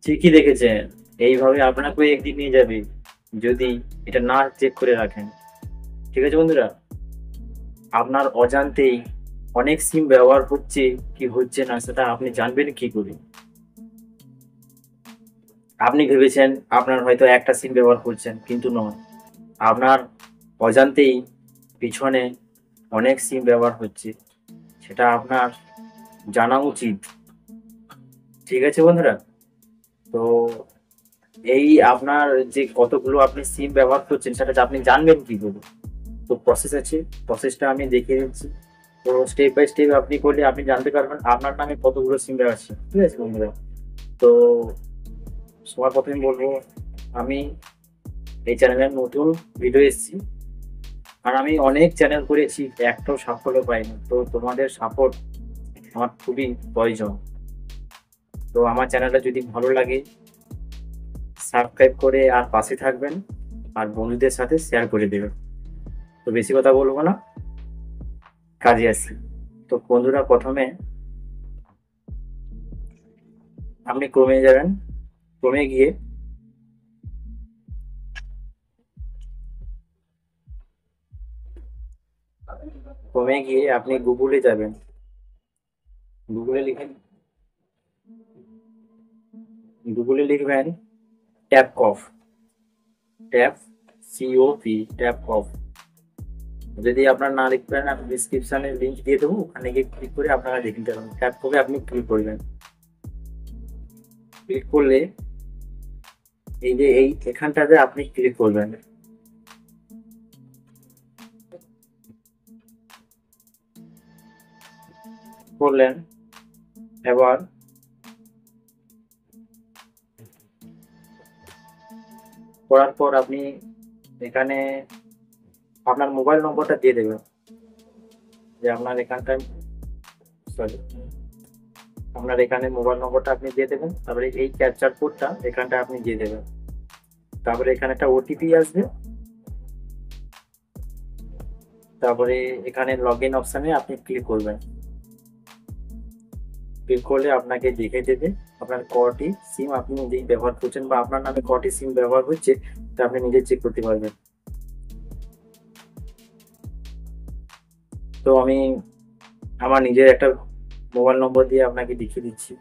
ঠিকই দেখেছেন। এইভাবে আপনাকেও একদিন নিয়ে যাবে যদি এটা না চেক করে রাখেন। ঠিক আছে বন্ধুরা? আপনার অজান্তেই অনেক সিম ব্যবহার হচ্ছে কি হচ্ছে না সেটা আপনি জানবেন কি করে? আপনি ভেবেছেন আপনার হয়তো একটা সিম ব্যবহার করছেন, কিন্তু নয়। আপনার অজান্তেই পিছনে অনেক সিম ব্যবহার হচ্ছে। সেটা আপনার জানা উচিত। ঠিক আছে বন্ধুরা? তো এই আপনার যে কতগুলো আপনি সিম ব্যবহার করছেন সেটা আপনি জানবেন কি করে? তো প্রসেস আছে, প্রসেসটা আমি দেখিয়ে দিচ্ছি। তো স্টেপ বাই স্টেপ আপনি করলে আপনি জানতে পারবেন আপনার নামে কতগুলো সিম আছে। ঠিক আছে বন্ধুরা? তো সবার প্রথমে বলবো, আমি এই চ্যানেলে নতুন ভিডিও এসেছি, আর আমি অনেক চ্যানেল করেছি, একটাও সাফল্য পাইনি। তো তোমাদের সাপোর্ট আমার খুবই প্রয়োজন। তো আমার চ্যানেলটা যদি ভালো লাগে সাবস্ক্রাইব করে আর পাশে থাকবেন, আর বন্ধুদের সাথে শেয়ার করে দেবেন। তো বেশি কথা বলবো না, কাজে আসি। তো বন্ধুরা, প্রথমে আপনি ক্রমে যাবেন। ক্রমে গিয়ে আপনি গুগলে যাবেন। গুগলে লিখেন, গুগলে লিখবেন ট্যাপ কফ। ট্যাপ, COP, ট্যাপ কফ। যদি আপনার না লিখতে পারেন আমি ডিসক্রিপশনে লিঙ্ক দিয়ে দেবো, ওখানে গিয়ে ক্লিক করে আপনারা দেখে নিতে পারেন। ট্যাপ কফে আপনি ক্লিক করবেন। ক্লিক করলে এই যে এখানটাতে আপনি ক্লিক করবেন। করলেন, এবার করার পর আপনি এখানে আপনার মোবাইল নম্বরটা দিয়ে দেবেন। যে আপনার এখানটায়, সরি, আপনার এখানে মোবাইল নম্বরটা আপনি দিয়ে দেবেন। তারপরে এই ক্যাপচার কোডটা এখানটা আপনি দিয়ে দেবেন। তারপরে এখানে একটা OTP আসবে। তারপরে এখানে লগ ইন অপশানে আপনি ক্লিক করবেন। ক্লিক করলে আপনাকে দেখে দেবে আপনার কটি সিম আপনি নিজেই ব্যবহার করছেন, বা আপনার নামে কটি সিম ব্যবহার হচ্ছে, তা আপনি নিজে চেক করতে পারবেন। তো আমি আমার নিজের একটা মোবাইল নম্বর দিয়ে আপনাকে দেখিয়ে দিচ্ছি।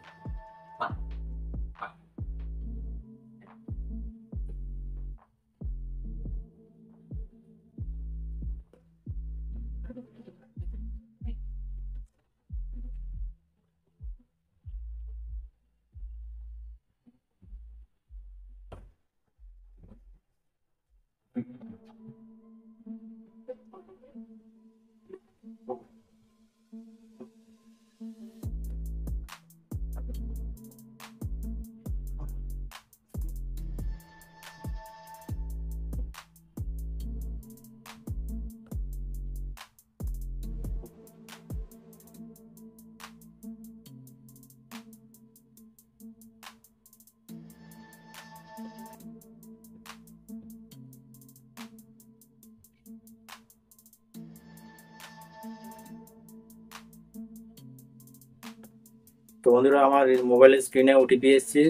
তো বন্ধুরা, আমার মোবাইলের স্ক্রিনে OTP এসেছে।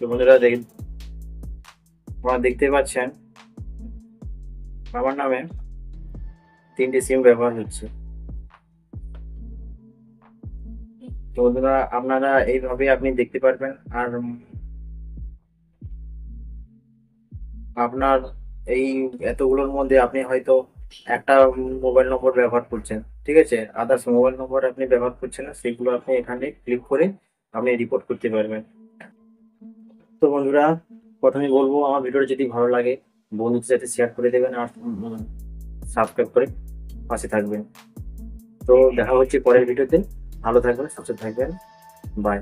তো বন্ধুরা, আপনারা দেখতে পাচ্ছেন আমার নামে 3টে সিম ব্যবহার হচ্ছে। তো বন্ধুরা, আপনারা এইভাবে আপনি দেখতে পারবেন। আর আপনার এই এতগুলোর মধ্যে আপনি হয়তো একটা মোবাইল নম্বর ব্যবহার করছেন, ঠিক আছে, আদার্স মোবাইল নম্বর আপনি ব্যবহার করছেন না, সেগুলো আপনি এখানে ক্লিক করে আপনি রিপোর্ট করতে পারবেন। তো বন্ধুরা, প্রথমে বলবো আমার ভিডিওটা যদি ভালো লাগে বন্ধুদের সাথে শেয়ার করে দেবেন, আর সাবস্ক্রাইব করে পাশে থাকবেন। তো দেখা হচ্ছে পরের ভিডিওতে। ভালো থাকবেন, সুস্থ থাকবেন। বাই।